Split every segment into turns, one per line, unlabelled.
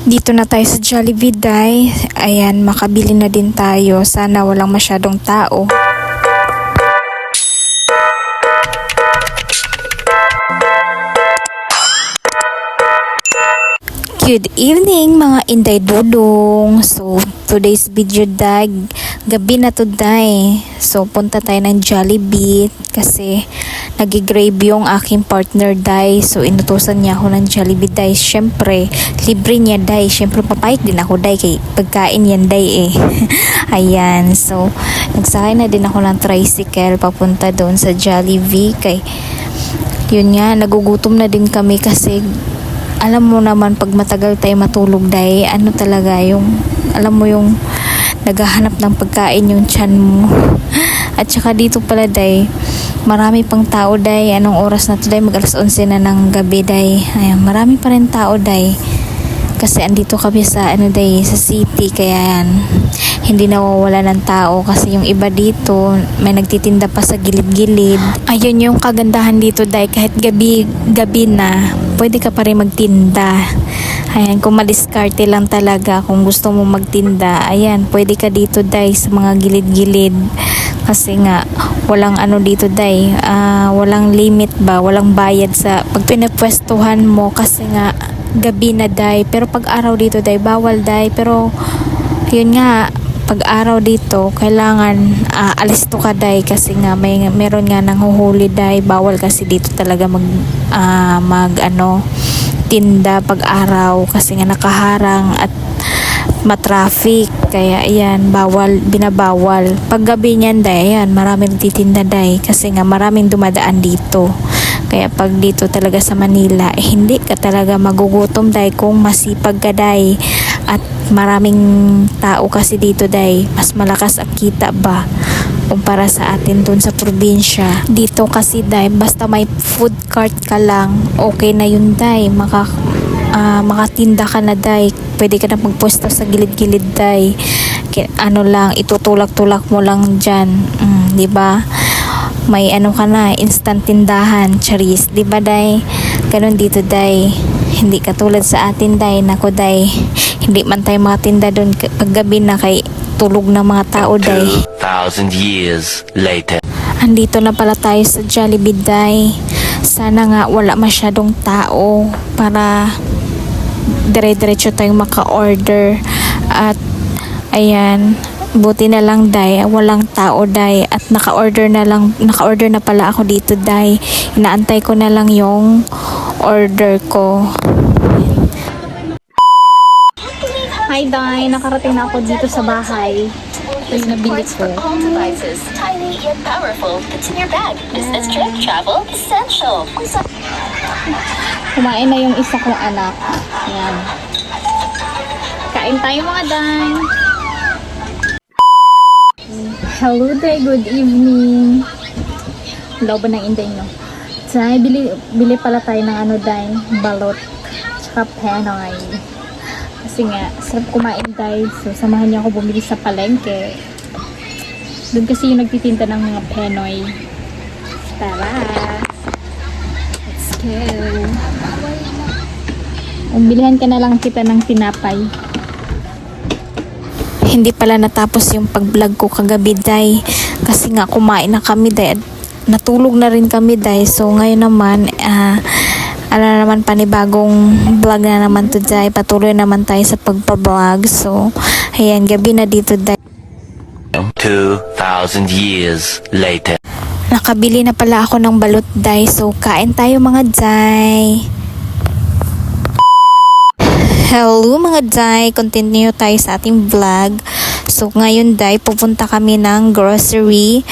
Dito na tayo sa Jollibee, day. Ayan, makabili na din tayo. Sana walang masyadong tao. Good evening mga Inday Dudong. So, today's video, day. Gabi na to, day. So, punta tayo ng Jollibee kasi nag-grave yung aking partner, day. So, inutusan niya ako ng Jollibee, day. Syempre, libre niya, day. Syempre, papayag din ako, day. Kay pagkain yan, day, eh. Ayan. So, nagsakay na din ako ng tricycle papunta doon sa Jollibee. Kay, yun nga, nagugutom na din kami kasi alam mo naman pag matagal tayo matulog, day, ano talaga yung, alam mo yung naghahanap ng pagkain yung tiyan mo. At saka dito pala, day, marami pang tao, day. Anong oras na to, day? Mag alas 11 na ng gabi, day. Ayan, marami pa rin tao, day. Kasi andito kami sa, day, sa city. Kaya yan, hindi nawawala ng tao. Kasi yung iba dito, may nagtitinda pa sa gilid-gilid. Ayun yung kagandahan dito, day. Kahit gabi na, pwede ka pa rin magtinda. Ayan, kung madiskarte lang talaga, kung gusto mo magtinda, ayan, pwede ka dito, day, sa mga gilid-gilid. Kasi nga, walang ano dito, day, walang limit ba, walang bayad sa pag pinapwestuhan mo kasi nga, gabi na, day. Pero pag araw dito, day, bawal, day. Pero, yun nga, pag araw dito, kailangan alisto ka, day, kasi nga meron nga nang huhuli, day. Bawal kasi dito talaga tinda pag araw kasi nga nakaharang at matraffic. Kaya ayan, binabawal. Pag gabi niyan, day, ayan, maraming titinda, day, kasi nga maraming dumadaan dito. Kaya pag dito talaga sa Manila, hindi ka talaga magugutom, day, kung masipag ka, day. At maraming tao kasi dito, day. Mas malakas ang kita ba kumpara sa atin dun sa probinsya. Dito kasi, day, basta may food cart ka lang, okay na yun, day. Makatinda ka na, day. Pwede ka na magpwesto sa gilid-gilid, day. Ano lang, itutulak-tulak mo lang dyan. Di ba? May ano ka na, instant tindahan, charis. Di ba, day? Ganun dito, day. Hindi katulad sa atin, day. Nako, day. Hindi man tayo makatinda doon paggabi na kay tulog ng mga tao, day.
2,000 years later.
Andito na pala tayo sa Jollibee, day. Sana nga wala masyadong tao para dire-diretso tayong maka-order. At ayan, buti na lang, day, walang tao, day. At naka-order na pala ako dito, day. Inaantay ko na lang yung order ko. Hi, day. Nakarating na ako dito sa bahay. Ito yung nabili ko.
Devices, tiny yet powerful, fits in your bag. Business trip, travel, essential.
Kumain na yung isa kong anak. Ayan. Kain tayo, mga day. Hello, day. Good evening. Hello ba ng Inday nyo? Day, bili pala tayo ng day, balot. Tsaka penoy. Kasi nga, sarap kumain, day. So, samahan niyo ako bumili sa palengke. Doon kasi yung nagtitinda ng mga penoy. Tara! Let's go! Umbilihan ka na lang kita ng tinapay. Hindi pala natapos yung pag-vlog ko kagabi, day. Kasi nga, kumain na kami, day. At natulog na rin kami, day. So, ngayon naman, panibagong vlog na naman to, day. Patuloy naman tayo sa pagpa-vlog. So, ayan, gabi na dito, day.
2,000 years later.
Nakabili na pala ako ng balot, day. So, kain tayo, mga day. Hello, mga day. Continue tayo sa ating vlog. So, ngayon, day, pupunta kami ng grocery.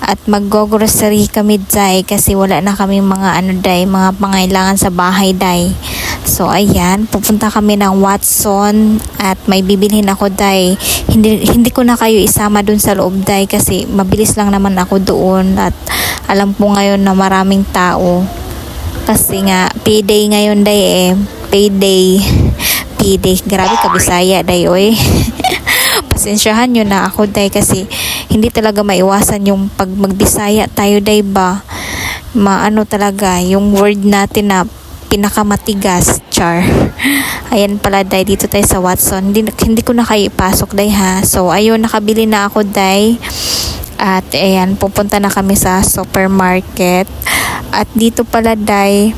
At mag-grocery kami, day, kasi wala na kami mga mga pangailangan sa bahay, day. So, ayan, pupunta kami ng Watson at may bibilhin ako, day. Hindi ko na kayo isama dun sa loob, day, kasi mabilis lang naman ako doon at alam po ngayon na maraming tao. Kasi nga, payday ngayon, day, payday. Grabe ka, Bisaya, day, oy. Pasensyahan nyo na ako, day, kasi hindi talaga maiwasan yung pag magbisaya tayo, day, ba? Talaga, yung word natin na pinakamatigas, char. Ayan pala day, dito tayo sa Watson. Hindi ko na kayo ipasok day ha. So ayun, nakabili na ako day. At ayan, pupunta na kami sa supermarket. At dito pala day,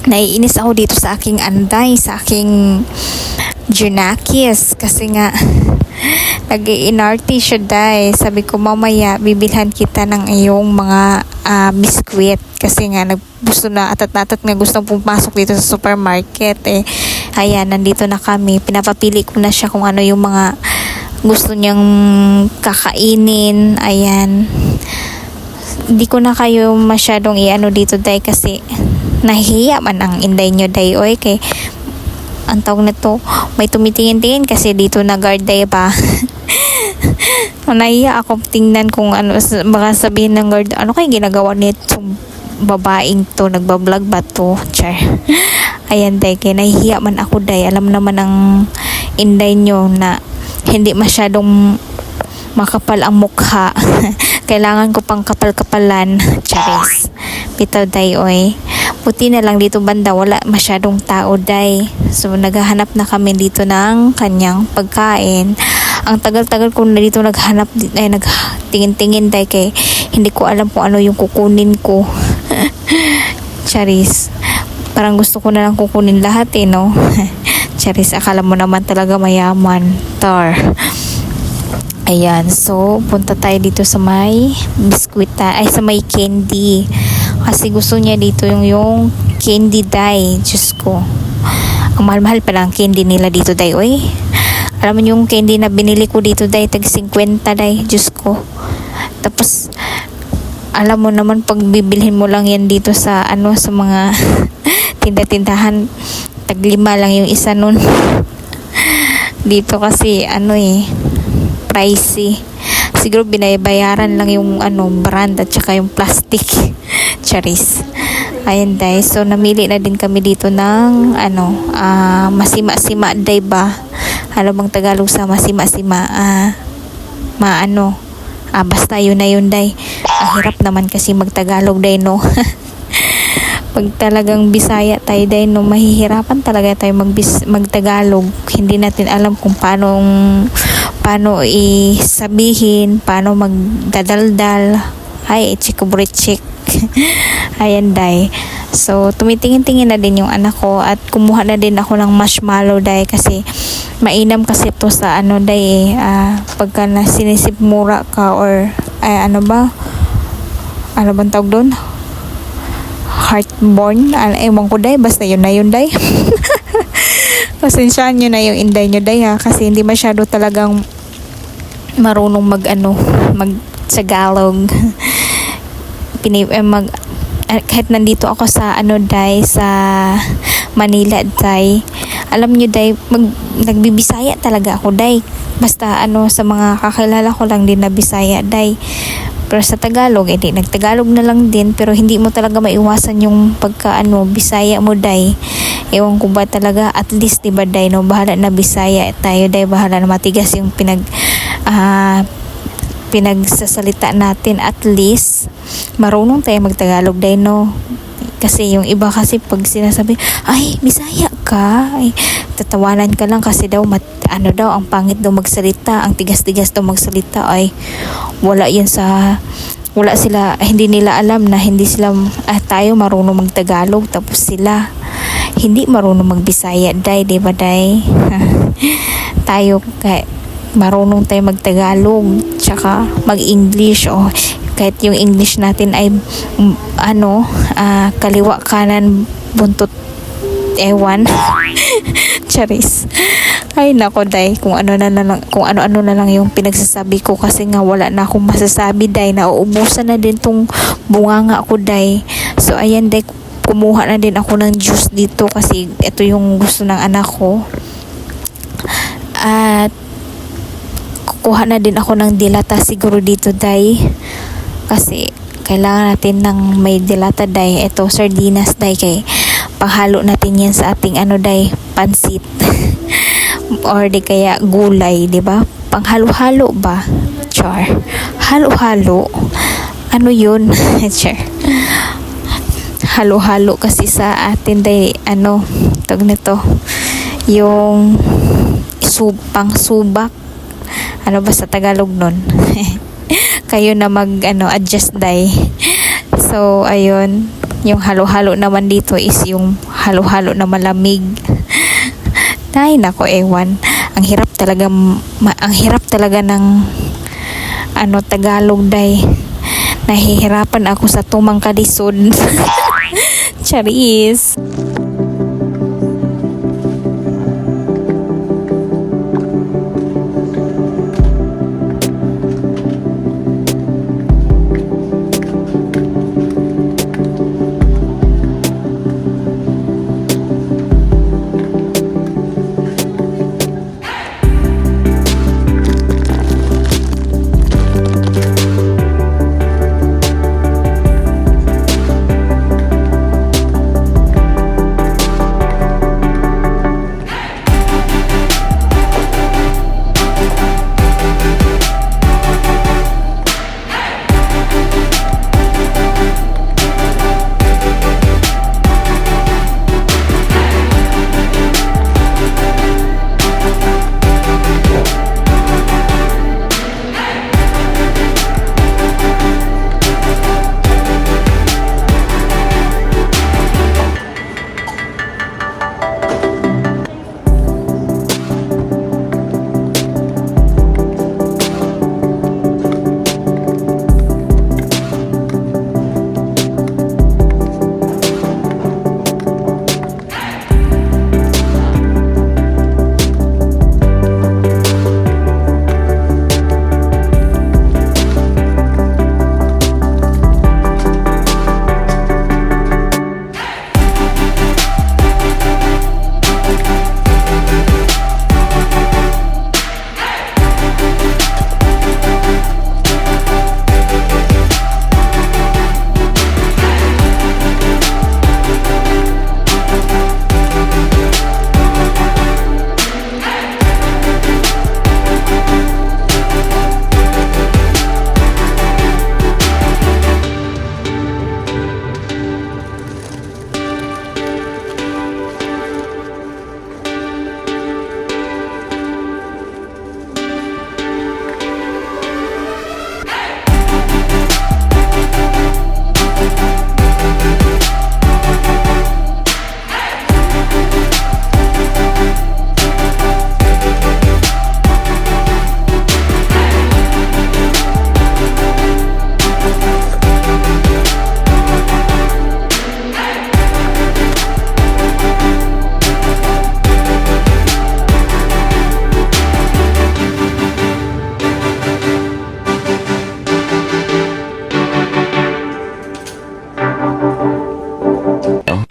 naiinis ako dito sa aking anday, sa aking Junakis. Kasi nga, nag-iinarty siya day. Sabi ko mamaya, bibilhan kita ng iyong mga biskwit. Kasi nga, gusto na atat-atat nga gustong pumasok dito sa supermarket eh. Ayan, nandito na kami. Pinapapili ko na siya kung ano yung mga gusto niyang kakainin. Ayan. Hindi ko na kayo masyadong iano dito day kasi nahihiya man ang inday nyo day. Oy, kay ang tawag na to, may tumitingin-tingin kasi dito na guard day pa. Nahiya ako tingnan kung ano, baka sabihin ng guard, ano kayo ginagawa nito babaeng to, nagbablog ba to? Char. Ayan day, kaya nahihiya man ako day. Alam naman ang inday nyo na hindi masyadong makapal ang mukha. Kailangan ko pang kapal-kapalan. Charis. Bitaw day, oy. Buti na lang dito banda, wala masyadong tao day. So, naghahanap na kami dito ng kanyang pagkain. Ang tagal-tagal ko na dito naghanap, nagtingin-tingin day kay hindi ko alam kung ano yung kukunin ko. Charis. Parang gusto ko na lang kukunin lahat eh, no? Charis, akala mo naman talaga mayaman. Tar. Ayan, so punta tayo dito sa may biskwita, ay sa may candy. Kasi gusto niya dito yung candy day. Diyos ko. Ang mahal-mahal pala ang candy nila dito day, oy. Alam mo yung candy na binili ko dito day, tag 50 day. Diyos ko. Tapos, alam mo naman pag bibilhin mo lang yan dito sa ano, sa mga tinda-tindahan, tag 5 lang yung isa nun. Dito kasi ano eh, pricey. Siguro binabayaran lang yung ano, brand at saka yung plastic. Charis. Ayan day. So namili na din kami dito ng ano, masima-sima day ba? Ano bang Tagalog sa masima-sima? Basta yun na yun day. Ang hirap naman kasi magtagalog day, no? Pag talagang Bisaya tayo day, no, mahihirapan talaga tayo magtagalog. Hindi natin alam kung paano isabihin, paano magdadaldal. Ay, chikubrichik. Ayan day. So, tumitingin-tingin na din yung anak ko at kumuha na din ako ng marshmallow day kasi mainam kasi to sa ano day pagka sinisip mura ka or ano bang tawag doon? Heartburn. Ewan ko day, basta yun na yun day. Pasensyaan nyo na yung inday nyo day ha, kasi hindi masyado talagang marunong mag Tagalog. Kahit nandito ako sa ano day, sa Manila day, alam nyo day, nagbibisaya talaga ako day. Basta ano, sa mga kakilala ko lang din na Bisaya day. Pero sa Tagalog, nagtagalog na lang din, pero hindi mo talaga maiwasan yung Bisaya mo day. Ewan ko ba talaga, at least diba day, no, bahala na Bisaya tayo day, bahala na matigas yung pinagsasalita natin, at least marunong tayo magtagalog day, no. Kasi yung iba kasi pag sinasabi, ay, Bisaya ka, ay, tatawanan ka lang kasi daw, ang pangit daw magsalita, ang tigas-tigas daw magsalita, ay, wala sila, hindi nila alam na hindi sila, tayo marunong magtagalog, tapos sila, hindi marunong magbisaya, day, diba, day? Tayo, marunong tayo magtagalog, tsaka mag-English, kahit yung English natin ay kaliwa kanan buntot ewan. Charis. Ay nako day, kung ano na lang yung pinagsasabi ko kasi nga wala na akong masasabi day, nauubusan na din tong bunganga ko day. So ayan day, kumuha na din ako ng juice dito kasi ito yung gusto ng anak ko. At kukuha na din ako ng dilata siguro dito day, kasi kailangan natin ng may dilata day. Ito sardinas day, kay panghalo natin yan sa ating day, pansit. Or di kaya gulay, di ba? Panghalo-halo ba? Char. Halo-halo. Ano yun? Char. halo-halo kasi sa atin day tag nito yung pang subak, ano ba sa Tagalog nun? Kayo na mag adjust day. So ayun, yung halo-halo naman dito is yung halo-halo na malamig. Ay nako, ewan, ang hirap talaga ng Tagalog day. Nahihirapan ako sa tumang kalisod. Charis.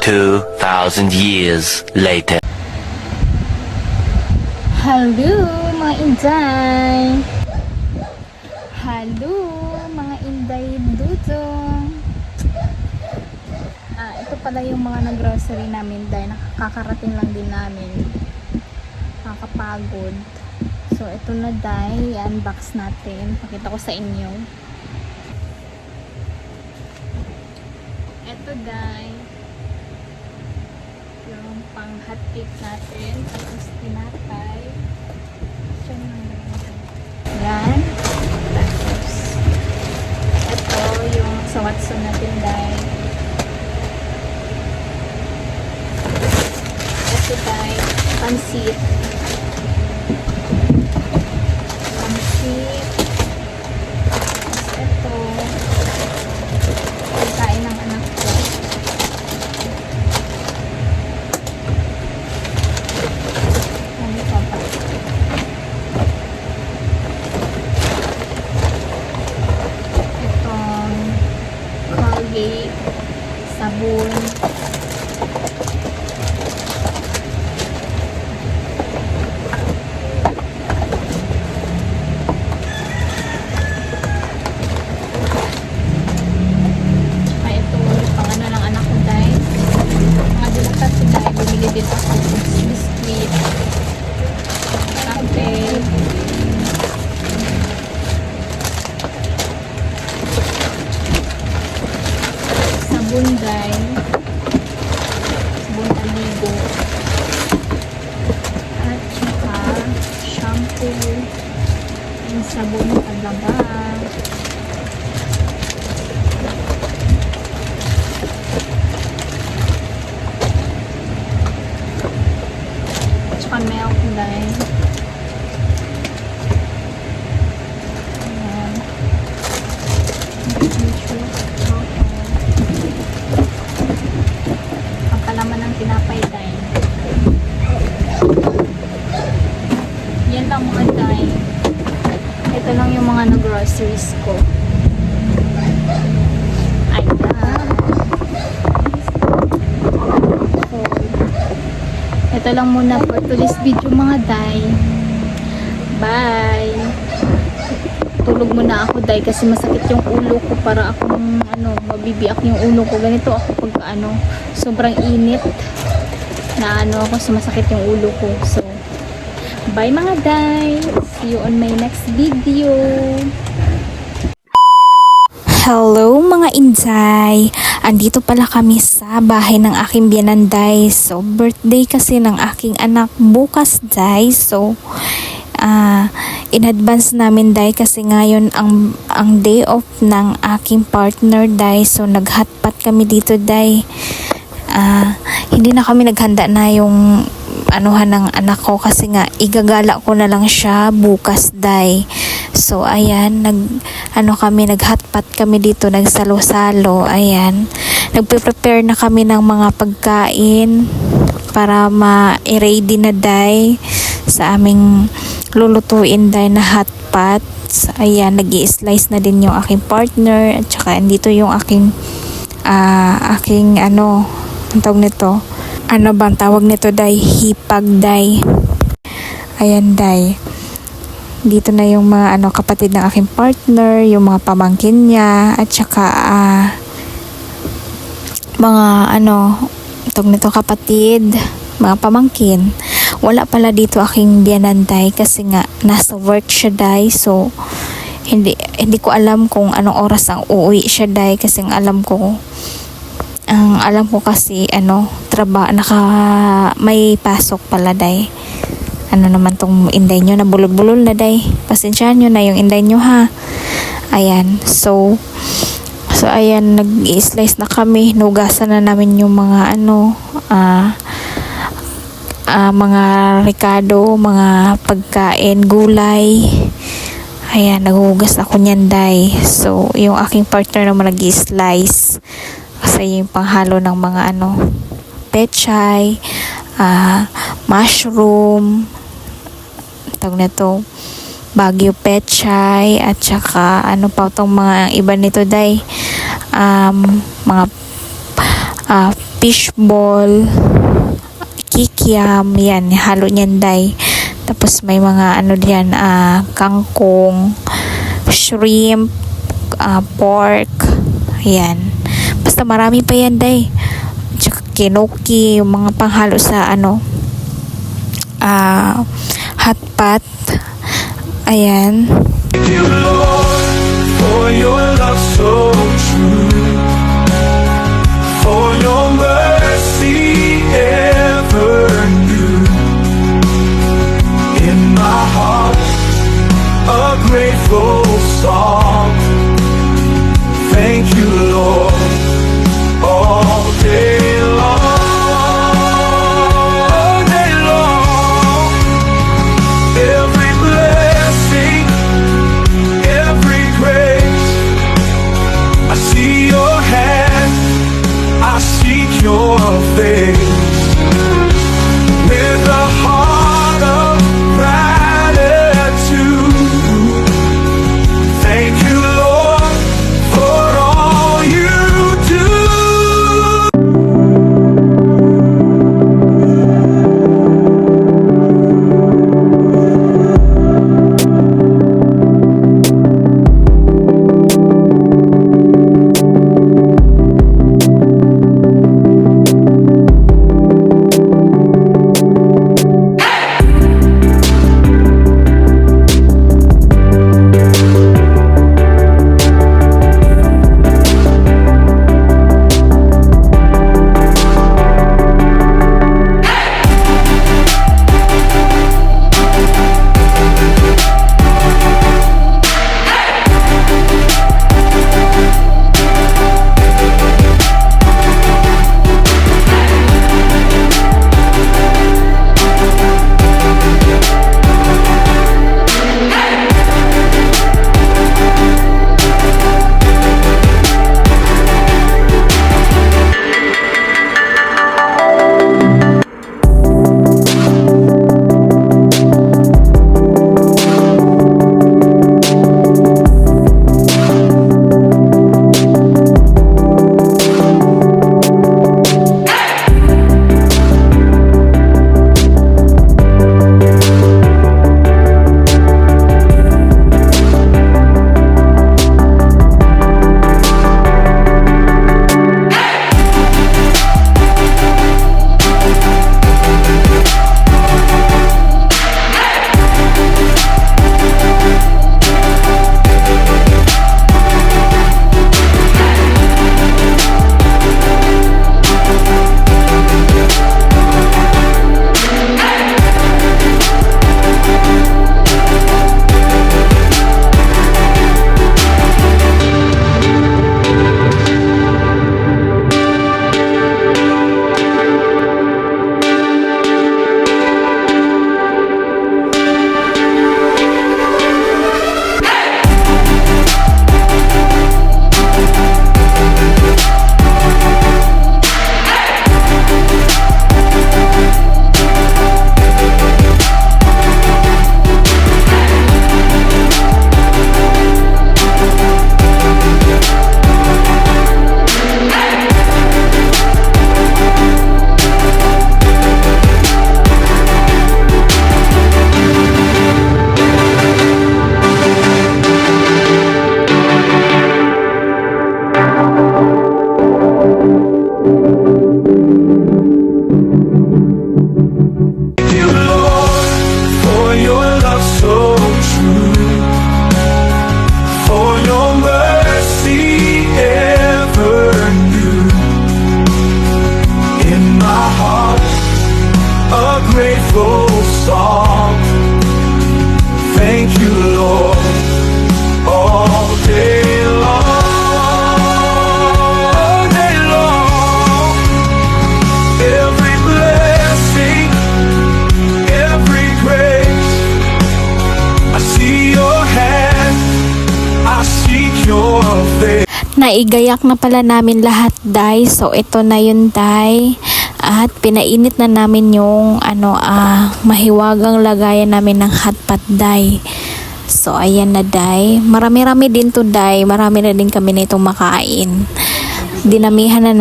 Two thousand years later.
Hello mga inday. Hello mga inday dudong. Ito pala yung mga nag-grocery namin dahil nakakarating lang din namin. Nakakapagod. So ito na dahil i-unbox natin. Pakita ko sa inyo. Ito dahil yung pang hot cake natin, tapos tinapay. Yan. Tapos ito yung sa Watson natin dahil ito dahil pansit. Tapos ito pagkain ng anak ko. Ano pa ba? Itong Colgate, sabon, biscuit, kape, sabon guys. shampoo, yung sabon panlaba, tsaka milk dahil ang palaman ng tinapay dahil yan lang mga dahil ito lang yung mga groceries ko. Ayan. So, ito lang muna for today's video mga day. Bye! Tulog muna ako day kasi masakit yung ulo ko, para akong mabibiyak yung ulo ko. Ganito ako pag sobrang init na ako, so masakit yung ulo ko. So, bye mga day! See you on my next video! Hello mga Inday! Andito pala kami sa bahay ng aking biyananday. So, birthday kasi ng aking anak bukas day. So, in advance namin day kasi ngayon ang day off ng aking partner day. So, naghatpat kami dito day. Hindi na kami naghanda na yung anuhan ng anak ko kasi nga igagala ko na lang siya bukas day. So ayan, naghatpat kami dito, nagsalo-salo. Ayan, nagpe-prepare na kami ng mga pagkain para ma-ready na day sa aming lulutuin day na hotpot. So, ayan, nag-i-slice na din yung aking partner at saka andito yung aking ang tawag nito, ano bang tawag nito day, hipag day. Ayan day, dito na yung mga kapatid ng aking partner, yung mga pamangkin niya at saka mga tawag nito kapatid, mga pamangkin. Wala pala dito aking biyananday kasi nga nasa work siya day. So hindi ko alam kung anong oras ang uuwi siya day kasi ang alam ko kasi may pasok pala day. Naman tong inday nyo na bulol-bulol na day. Pasensyahan nyo na yung inday nyo ha. Ayan, so ayan, nag-i-slice na kami, nugasan na namin yung mga mga ricado, mga pagkain, gulay. Ayan, naghuhugas ako nyan day. So yung aking partner naman nag-i-slice kasi yung panghalo ng mga pechay, mushroom, tawag na to, Baguio pechay, at saka pa itong mga iba nito day, mga fishball, kikiam, yan, halo niyan day. Tapos may mga diyan, kangkong, shrimp, pork, yan. Basta marami pa yan day. Tsaka kinoki, yung mga panghalo sa hotpot. Ayan.
Thank you, Lord, for your love so true, for your mercy ever new. In my heart, a grateful song. Thank you, Lord, all day long. All day long. Every blessing, every grace, I see your hand, I seek your face. With a heart of gratitude, your face.
Naigayak na pala namin lahat, day. So, ito na yun, day. At pinainit na namin yung mahiwagang lagayan namin ng hot pot, day. So, ayan na, day. Marami-rami din to, day. Marami na din kami nitong makain. Dinamihan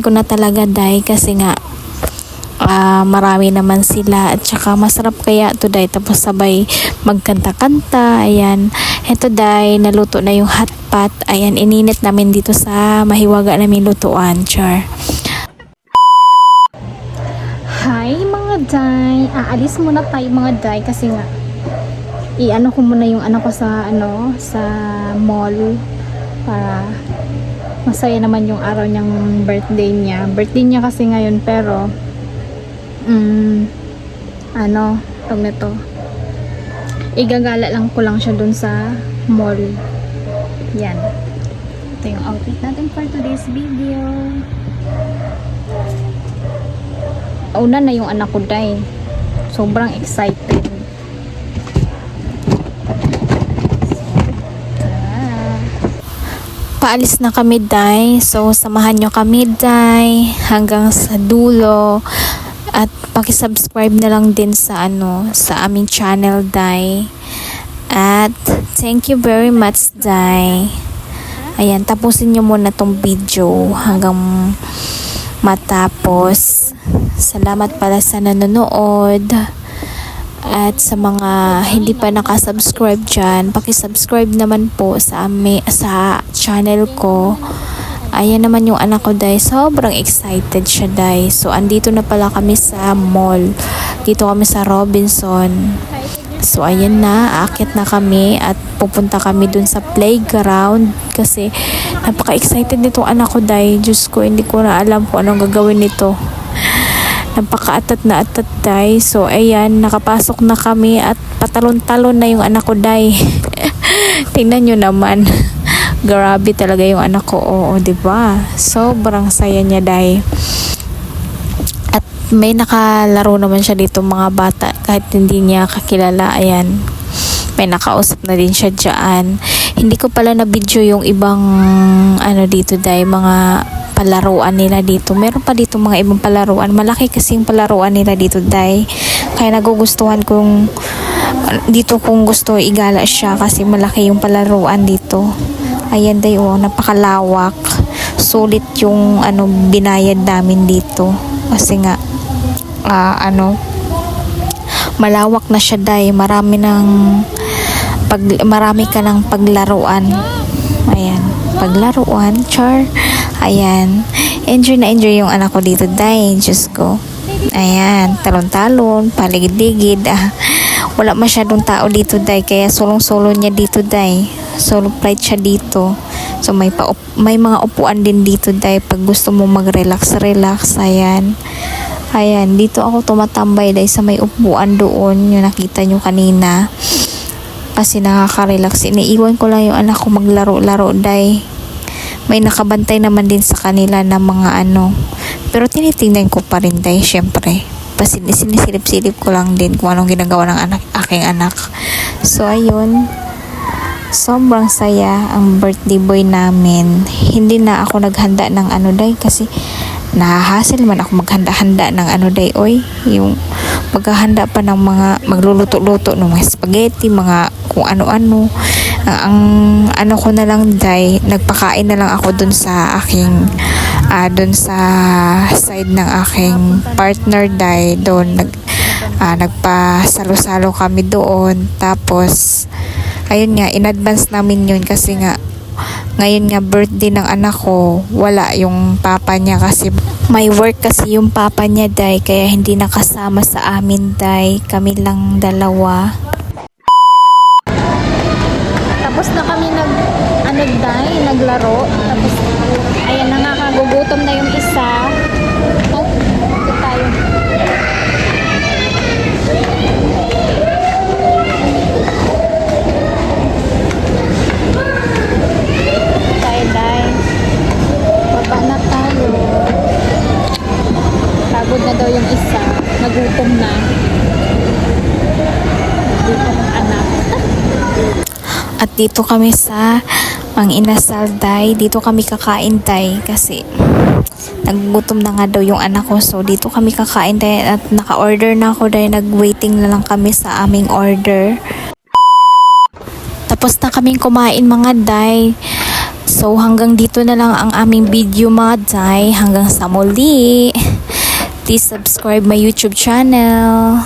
ko na talaga, day. Kasi nga, marami naman sila at saka masarap kaya to, day, tapos sabay magkanta-kanta. Ayan, eto, day, naluto na yung hot pot. Ayan, ininit namin dito sa mahiwaga namin lutuan, char. Hi mga day, aalis muna tayo mga day kasi nga i-ano ko muna yung anak ko sa sa mall para masaya naman yung araw niyang birthday niya kasi ngayon, pero tawag nito, igagala lang ko lang siya dun sa mall. Yan, ito yung outfit natin for today's video. Una na yung anak ko, day. Sobrang excited. Paalis na kami, day. So, samahan nyo kami, day, hanggang sa dulo. At paki-subscribe na lang din sa sa aming channel, day. At thank you very much, day. Ayan, tapusin nyo muna tong video hanggang matapos. Salamat pala sa nanonood. At sa mga hindi pa nakasubscribe dyan, paki-subscribe naman po sa channel ko. Ayan naman yung anak ko, day. Sobrang excited siya, day. So, andito na pala kami sa mall. Dito kami sa Robinson. So, ayan na. Aakyat na kami at pupunta kami dun sa playground. Kasi, napaka-excited nitong anak ko, day. Diyos ko, hindi ko na alam kung anong gagawin nito. Napaka-atat na atat, day. So, ayan. Nakapasok na kami at patalon-talon na yung anak ko, day. Tingnan nyo naman. Grabe talaga yung anak ko. Oo, diba? Sobrang saya niya, day. At may nakalaro naman siya dito, mga bata, kahit hindi niya kakilala. Ayan, may nakausap na din siya dyan. Hindi ko pala na video yung ibang dito, day, mga palaruan nila dito. Meron pa dito mga ibang palaruan. Malaki kasi yung palaruan nila dito, day. Kaya nagugustuhan kong dito, kung gusto igala siya kasi malaki yung palaruan dito. Ayan, day, napakalawak. Sulit yung binayad namin dito. Kasi nga malawak na siya, day. Marami ka ng paglaruan. Ayan, paglaruan, char. Ayan, enjoy na enjoy yung anak ko dito, day. Diyos ko. Ayan, talon-talon, paligid-ligid. Wala masyadong tao dito, day. Kaya sulong-solo niya dito, day. Solo flight siya dito. So, may mga upuan din dito, day. Pag gusto mo mag-relax. Ayan. Ayan, dito ako tumatambay, day, sa may upuan doon. Yung nakita nyo kanina. Kasi nakaka-relax. Iniiwan ko lang yung anak ko maglaro-laro, day. May nakabantay naman din sa kanila na mga pero tinitingnan ko pa rin, day, syempre. Sinisilip-silip ko lang din kung anong ginagawa ng aking anak. So, ayun. Sobrang saya ang birthday boy namin. Hindi na ako naghanda ng day, kasi nahahassle man ako maghanda-handa ng day, oy. Yung maghahanda pa ng mga magluluto-luto ng mga spaghetti, mga kung ano-ano. Ang ko na lang, day, nagpakain na lang ako dun sa aking dun sa side ng aking partner, day. Doon nagpasalo-salo kami doon. Tapos ayun nga, in advance namin yun kasi nga ngayon nga birthday ng anak ko. Wala yung papa niya kasi may work kasi yung papa niya, day. Kaya hindi nakasama sa amin, day. Kami lang dalawa. Tapos na kami day, naglaro. Tapos ayan, nakakagugutom na yung isa. Ito tayo. Baba na tayo. Pagod na daw yung isa. Nagutom na. Nagutom ang anak. At dito kami sa Mang Inasal, day. Dito kami kakain, day. Kasi naggutom na nga daw yung anak ko. So, dito kami kakain, day. At naka-order na ako, day. Nag-waiting na lang kami sa aming order. Tapos na kaming kumain, mga day. So, hanggang dito na lang ang aming video, mga day. Hanggang sa muli. Please subscribe my YouTube channel.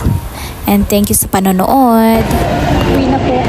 And thank you sa panonood. Uwi na po